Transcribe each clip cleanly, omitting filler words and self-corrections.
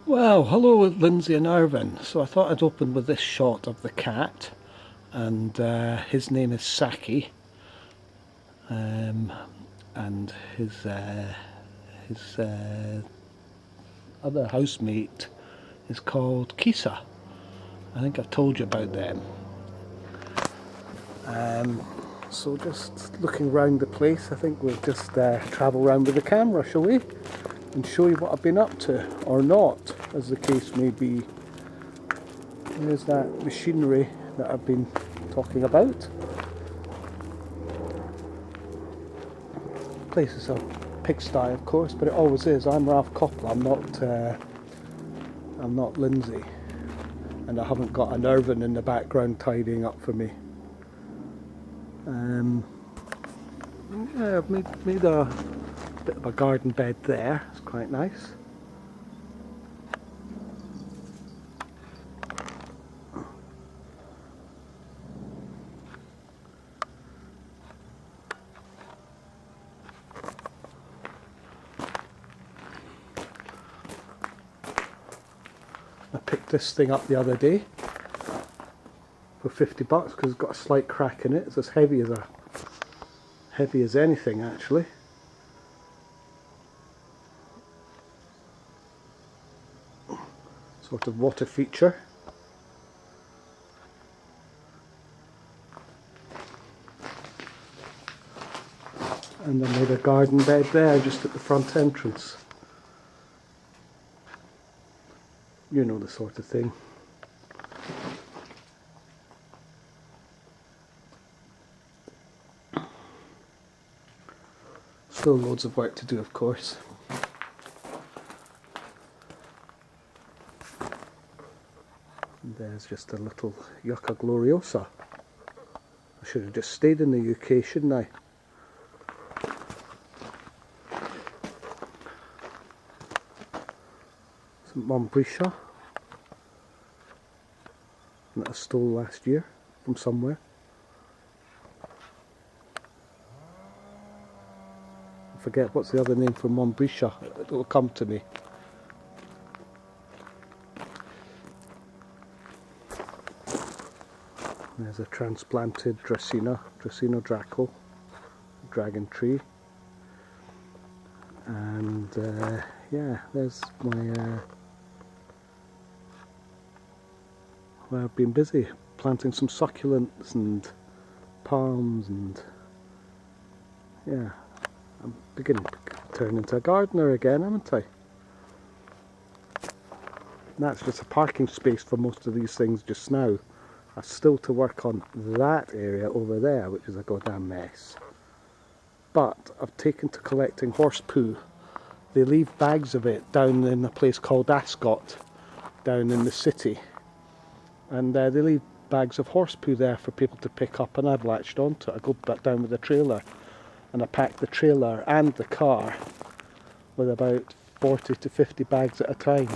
Well, hello Lindsay and Irvin. So I thought I'd open with this shot of the cat, and his name is Saki, um, and his other housemate is called Kisa. I think I've told you about them. So just looking around the place, I think we'll just travel around with the camera, shall we? And show you what I've been up to, or not, as the case may be. There's that machinery that I've been talking about. The place is a pigsty, of course, but it always is. I'm Ralph Coppola. I'm not Lindsay, and I haven't got an Irvin in the background tidying up for me. Yeah, I've made a bit of a garden bed there. It's quite nice. I picked this thing up the other day for $50 because it's got a slight crack in it. It's as heavy as anything, actually. Sort of water feature. And I made a garden bed there just at the front entrance. You know the sort of thing. Still loads of work to do, of course. And there's just a little Yucca Gloriosa. I should have just stayed in the UK, shouldn't I? Some Montbretia that I stole last year from somewhere. I forget what's the other name for Montbretia. It will come to me. There's a transplanted Dracaena Draco, dragon tree. And yeah, there's my where I've been busy planting some succulents and palms, and yeah, I'm beginning to turn into a gardener again, haven't I? And that's just a parking space for most of these things just now. I've still to work on that area over there, which is a goddamn mess. But I've taken to collecting horse poo. They leave bags of it down in a place called Ascot, down in the city. And they leave bags of horse poo there for people to pick up, and I've latched onto it. I go back down with the trailer, and I pack the trailer and the car with about 40 to 50 bags at a time.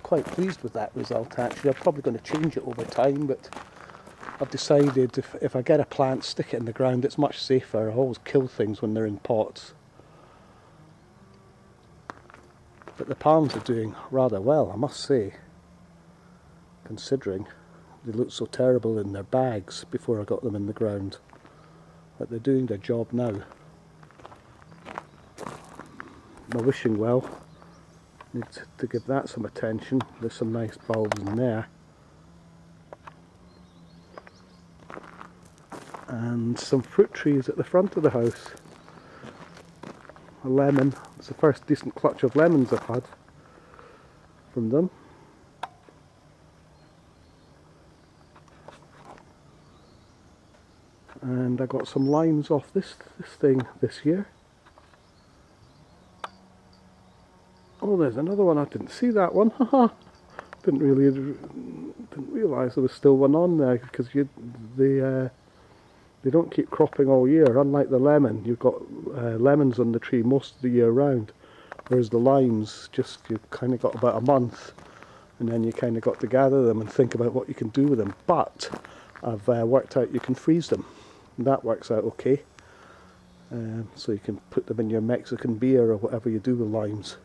Quite pleased with that result, actually. I'm probably going to change it over time, but I've decided if I get a plant, stick it in the ground. It's much safer. I always kill things when they're in pots. But the palms are doing rather well, I must say, considering they looked so terrible in their bags before I got them in the ground. But they're doing their job now. My wishing well, need to give that some attention. There's some nice bulbs in there. And some fruit trees at the front of the house. A lemon. It's the first decent clutch of lemons I've had from them. And I got some limes off this thing this year. Oh, there's another one. I didn't see that one. Haha. Didn't realise there was still one on there, because they don't keep cropping all year. Unlike the lemon, you've got lemons on the tree most of the year round, whereas the limes, just you've kind of got about a month, and then you kind of got to gather them and think about what you can do with them. But I've worked out you can freeze them, and that works out okay. so you can put them in your Mexican beer or whatever you do with limes.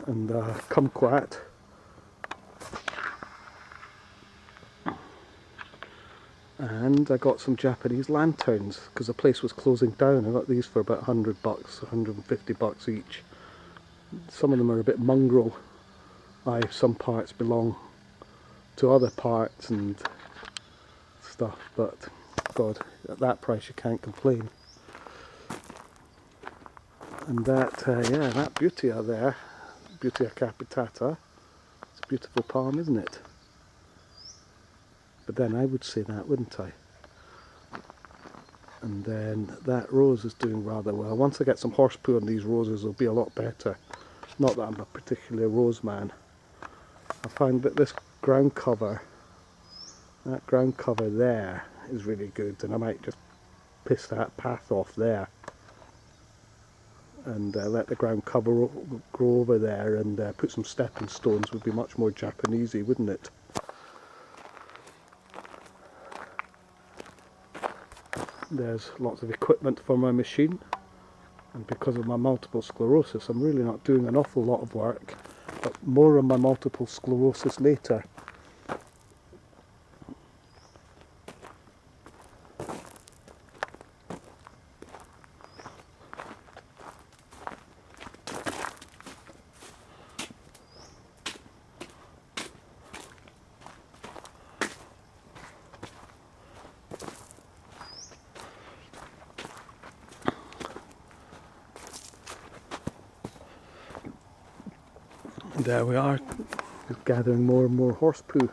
And kumquat. And I got some Japanese lanterns because the place was closing down. I got these for about $100, $150 each. Some of them are a bit mongrel. Some parts belong to other parts and stuff, but God, at that price you can't complain. And that, yeah, that Butea there, Butea capitata, it's a beautiful palm, isn't it? But then I would say that, wouldn't I? And then that rose is doing rather well. Once I get some horse poo on these roses, it'll be a lot better. Not that I'm a particular rose man. I find that this ground cover, that ground cover there is really good, and I might just piss that path off there and let the ground cover grow over there, and put some stepping stones. Would be much more Japanesey, wouldn't it? There's lots of equipment for my machine, and because of my multiple sclerosis I'm really not doing an awful lot of work, but more on my multiple sclerosis later. There we are, just gathering more and more horse poo,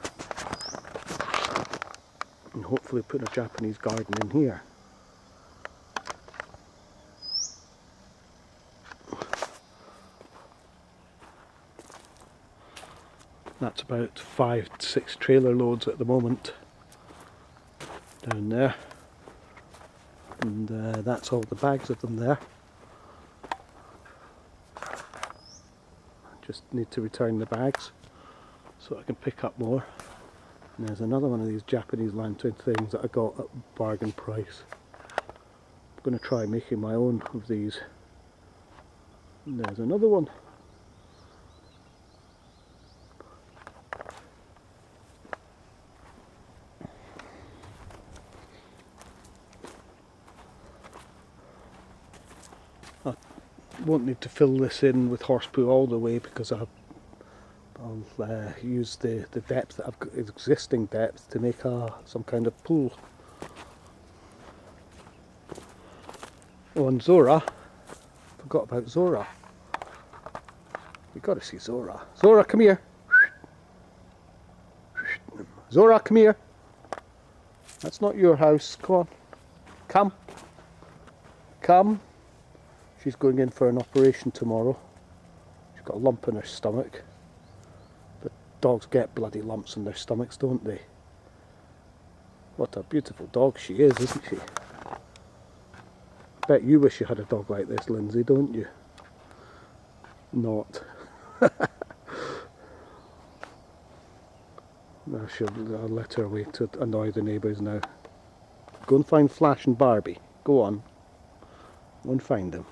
and hopefully putting a Japanese garden in here. That's about 5-6 trailer loads at the moment down there, and that's all the bags of them there. Just need to return the bags so I can pick up more. And there's another one of these Japanese lantern things that I got at bargain price. I'm going to try making my own of these. And there's another one. I won't need to fill this in with horse poo all the way because I'll use the depth that I've got, existing depth, to make some kind of pool. Oh, and Zora, forgot about Zora. You've got to see Zora. Zora, come here. Zora, come here. That's not your house. Come on. Come. Come. She's going in for an operation tomorrow. She's got a lump in her stomach. But dogs get bloody lumps in their stomachs, don't they? What a beautiful dog she is, isn't she? Bet you wish you had a dog like this, Lindsay, don't you? Not. I'll let her away to annoy the neighbours now. Go and find Flash and Barbie. Go on. Go and find them.